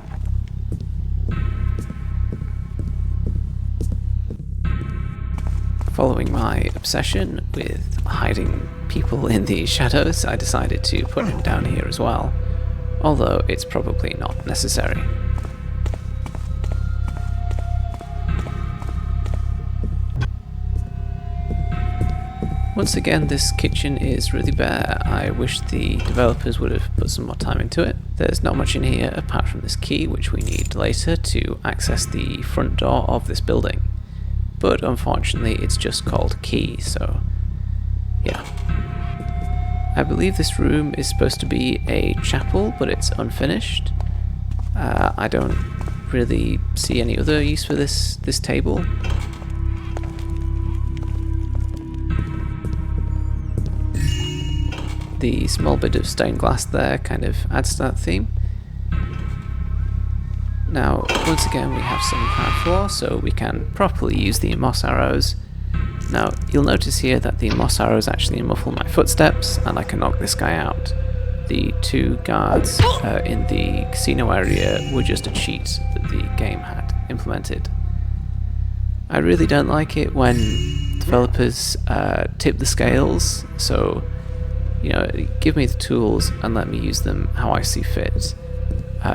Following my obsession with hiding people in the shadows, I decided to put him down here as well, although it's probably not necessary. Once again, this kitchen is really bare. I wish the developers would have put some more time into it. There's not much in here apart from this key, which we need later to access the front door of this building. But unfortunately, it's just called key, so yeah. I believe this room is supposed to be a chapel, but it's unfinished. I don't really see any other use for this table. The small bit of stained glass there kind of adds to that theme. Now, once again, we have some hard floor, so we can properly use the moss arrows. Now, you'll notice here that the moss arrows actually muffle my footsteps, and I can knock this guy out. The two guards in the casino area were just a cheat that the game had implemented. I really don't like it when developers tip the scales, so you know, give me the tools and let me use them how I see fit.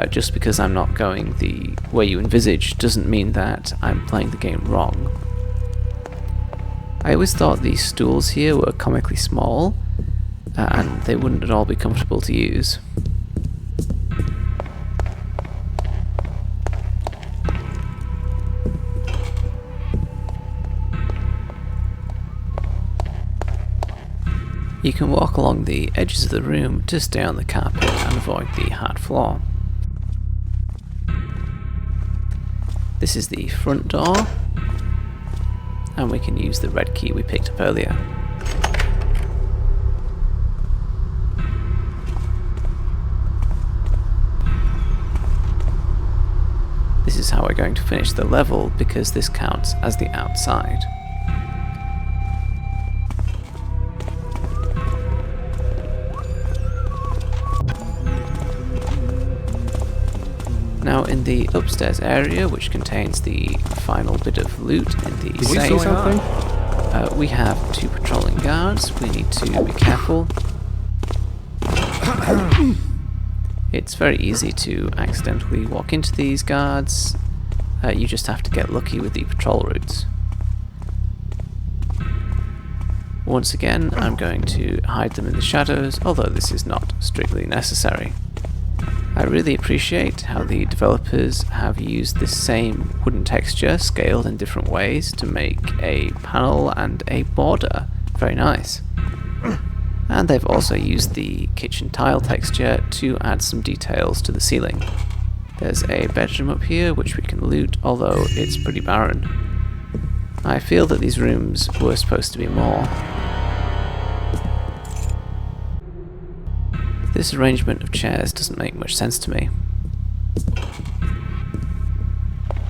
Just because I'm not going the way you envisage doesn't mean that I'm playing the game wrong. I always thought these stools here were comically small, and they wouldn't at all be comfortable to use. You can walk along the edges of the room to stay on the carpet and avoid the hard floor. This is the front door, and we can use the red key we picked up earlier. This is how we're going to finish the level because this counts as the outside. Now in the upstairs area, which contains the final bit of loot in the safe, we have two patrolling guards. We need to be careful. It's very easy to accidentally walk into these guards. You just have to get lucky with the patrol routes. Once again, I'm going to hide them in the shadows, although this is not strictly necessary. I really appreciate how the developers have used this same wooden texture scaled in different ways to make a panel and a border. Very nice. And they've also used the kitchen tile texture to add some details to the ceiling. There's a bedroom up here which we can loot, although it's pretty barren. I feel that these rooms were supposed to be more. This arrangement of chairs doesn't make much sense to me.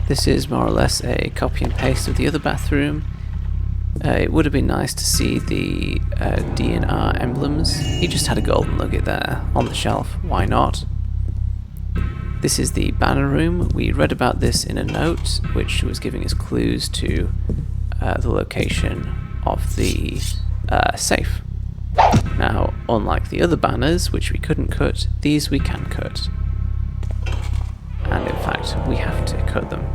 This is more or less a copy and paste of the other bathroom. It would have been nice to see the D&R emblems. He just had a golden nugget there on the shelf, why not? This is the banner room. We read about this in a note which was giving us clues to the location of the safe. Now, unlike the other banners, which we couldn't cut, these we can cut. And in fact, we have to cut them.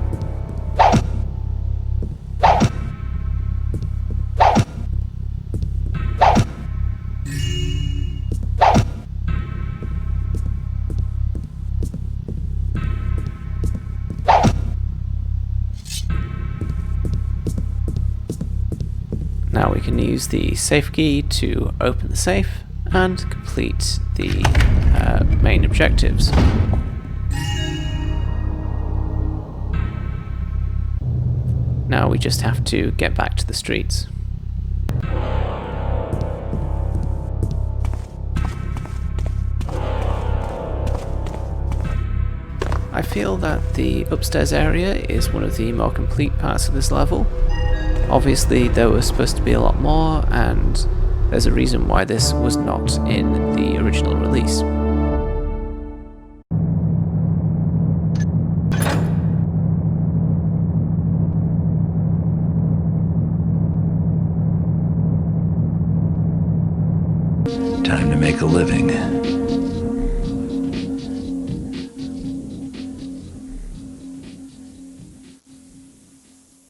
can use the safe key to open the safe and complete the main objectives. Now we just have to get back to the streets. I feel that the upstairs area is one of the more complete parts of this level. Obviously there was supposed to be a lot more, and there's a reason why this was not in the original release. Time to make a living.